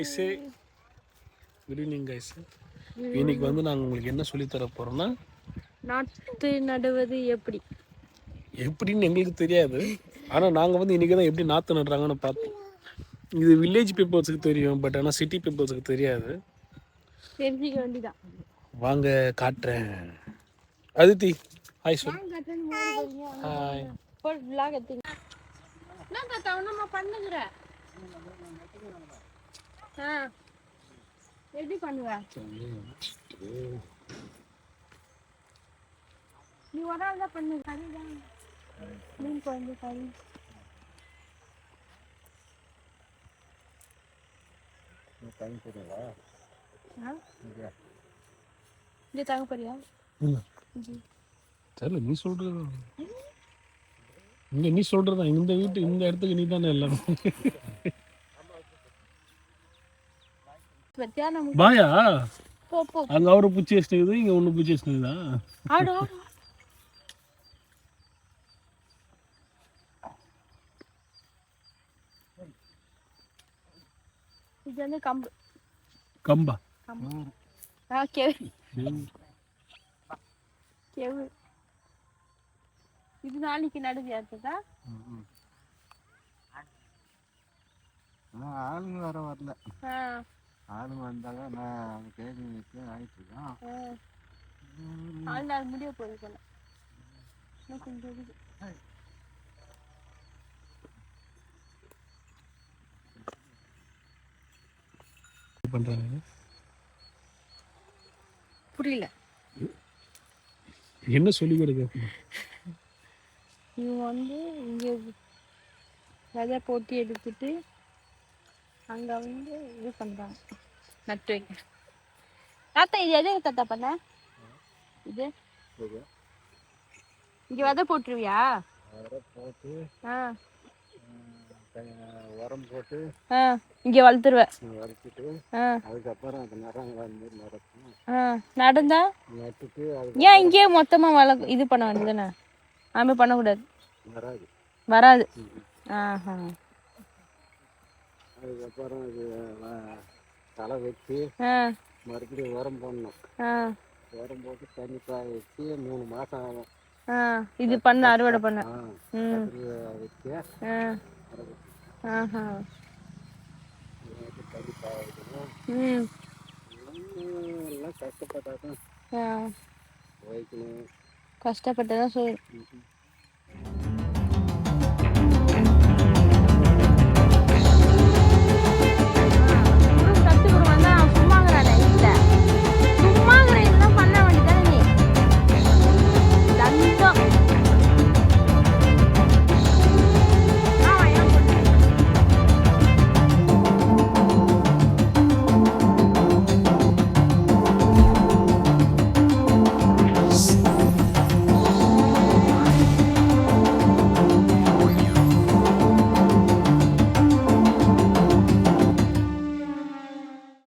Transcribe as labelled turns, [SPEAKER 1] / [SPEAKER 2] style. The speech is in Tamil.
[SPEAKER 1] கைஸே குட் ஈவினிங் கைஸ். இன்னைக்கு வந்து நாங்கள் உங்களுக்கு என்ன சொல்லித்தர போகிறோம்னா
[SPEAKER 2] நாற்று நடுவது
[SPEAKER 1] எப்படின்னு எங்களுக்கு தெரியாது. ஆனால் நாங்கள் வந்து இன்றைக்கி தான் எப்படி நாற்று நடுறாங்கன்னு பார்த்தோம். இது வில்லேஜ் பீப்புள்ஸுக்கு தெரியும், பட் ஆனால் சிட்டி பீப்புள்ஸுக்கு தெரியாது.
[SPEAKER 2] தெரிஞ்சிக்க வேண்டியதான்.
[SPEAKER 1] வாங்க காட்டுறேன். அதித்தி ஹாய் சொல்லு. ஹாய்.
[SPEAKER 2] என்ன தாத்தா ஒண்ணுமா பண்ணுகிற? எப்படி பண்ணுவ? நீ ஒரு ஆள் தான் பண்ணு. கறிதான் மீன் குழம்பு கறி. இங்கே தாங்க போறியா?
[SPEAKER 1] தெரியல, நீ சொல்றது இங்க நீ சொல்றதா இந்த வீட்டு இந்த இடத்துக்கு நீ தானே எல்லாமே. பாயா அங்க அவரு பூச்சி வச்சுக்குது, இங்க ஒண்ணு பூச்சி வச்சுக்குதா?
[SPEAKER 2] இது வந்து கம்பு.
[SPEAKER 1] கம்பா?
[SPEAKER 2] இது நாளைக்கு நடுவியா இருக்குதா?
[SPEAKER 3] ஆளுங்க வரல. ஆளுங்க வந்தாங்க. நான் கேள்வி ஆயிட்டு இருக்கேன்.
[SPEAKER 2] ஆள் நாள் முடிய போகுது போல. கொஞ்சம் இருக்குது.
[SPEAKER 1] பண்றாங்க
[SPEAKER 2] புரியல.
[SPEAKER 1] என்ன சொல்லி கொடுக்க?
[SPEAKER 2] இவங்க வந்து இங்க விதை போட்டி எடுத்துட்டு அங்க வந்து இது பண்றாங்க, நட்டு வைக்க. தாத்தா இது எது தாத்தா பண்ண? இது இங்க விதை போட்டுருவியா?
[SPEAKER 3] போட்டு உரம் போட்டு
[SPEAKER 2] இங்க வளர்த்துருவேன்.
[SPEAKER 3] வளர்த்துட்டு அதுக்கப்புறம் அது
[SPEAKER 2] நடந்தா
[SPEAKER 3] நட்டுட்டு
[SPEAKER 2] ஏன் இங்கேயே மொத்தமா இது பண்ண வேண்டியதுதானே? ஆமே பண்ணக்கூடாது, வராது.
[SPEAKER 3] அதுக்கப்புறம் இது தலை வச்சு மறுபடியும் உரம் போடணும். உரம் போட்டு தண்ணி காய வச்சு 3 மாசம் ஆகும்.
[SPEAKER 2] இது பண்ண அறுவடை பண்ண
[SPEAKER 3] வச்சு தண்ணி காய வைக்கணும். எல்லாம் கஷ்டப்பட்டாதான் வைக்கணும்.
[SPEAKER 2] கஷ்டப்பட்டுதான் செய்யணும்.